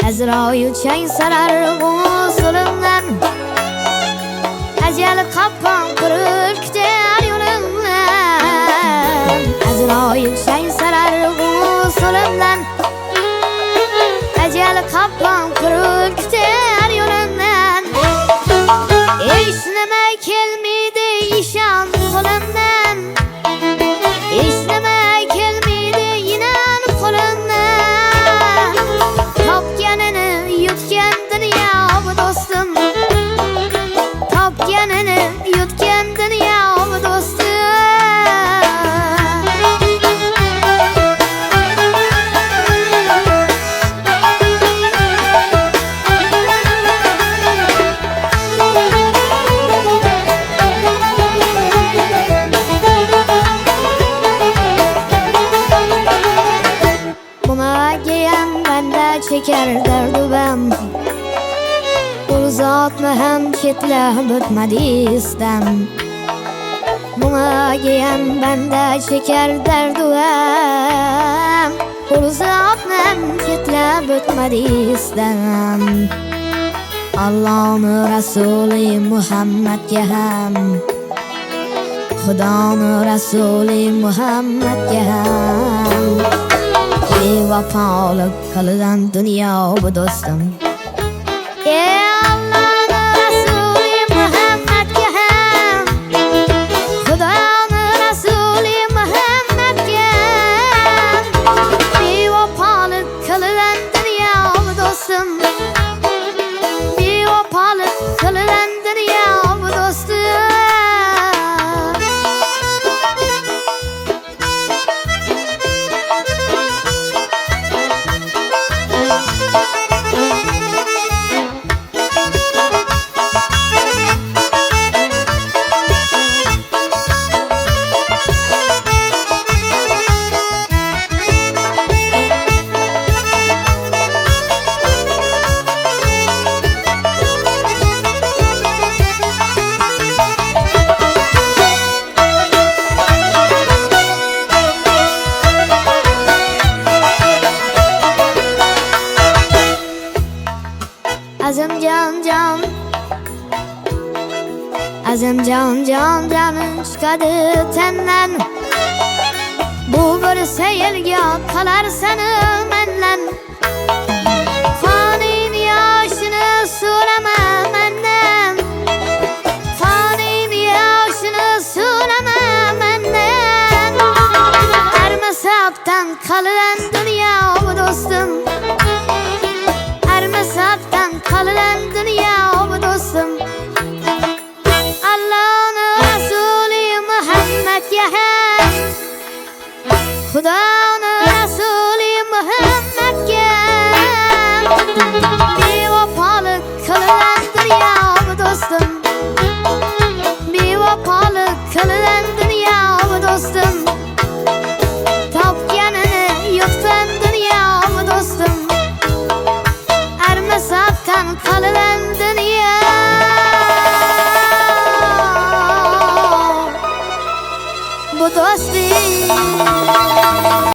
Azroil chang sarar g'usulimdan ajal qopqon qurib kutar yo'limdan Azroil chang sarar g'usulimdan ajal qopqon qurib kutar yo'limdan hech nima kelmaydi ishon qo'limdan hech nima kelmaydi inon qo'limdan topganini yutgan dunyo bu do'stim topganini yutgan dunyo bu do'stim çeker derdu ben uzatma hem ketlab o'tmadi istem Buna giyen bende çeker derdu hem uzatma hem ketlab o'tmadi istem Allah'ın Resulü Muhammed'e hem Xudoning Rasuli Muhammadga ham bevafolik qilgan dunyo bu do'stim Allah'ning Rasuli Muhammadga ham Xudoning Rasuli Muhammadga ham bevafolik qilgan dunyo bu do'stim bevafolik qilgan dunyo bu do'stim Azim can canın çıkadı tenden Bu bir seyirge kalar seni menden Fanin yaşını söyleme menden Fanin yaşını söyleme menden Her mesaftan kalılan dünya bu dostum Her mesaftan kalılan dünya bu dostum Allah'ın Resulü Muhammed'e hem Xudo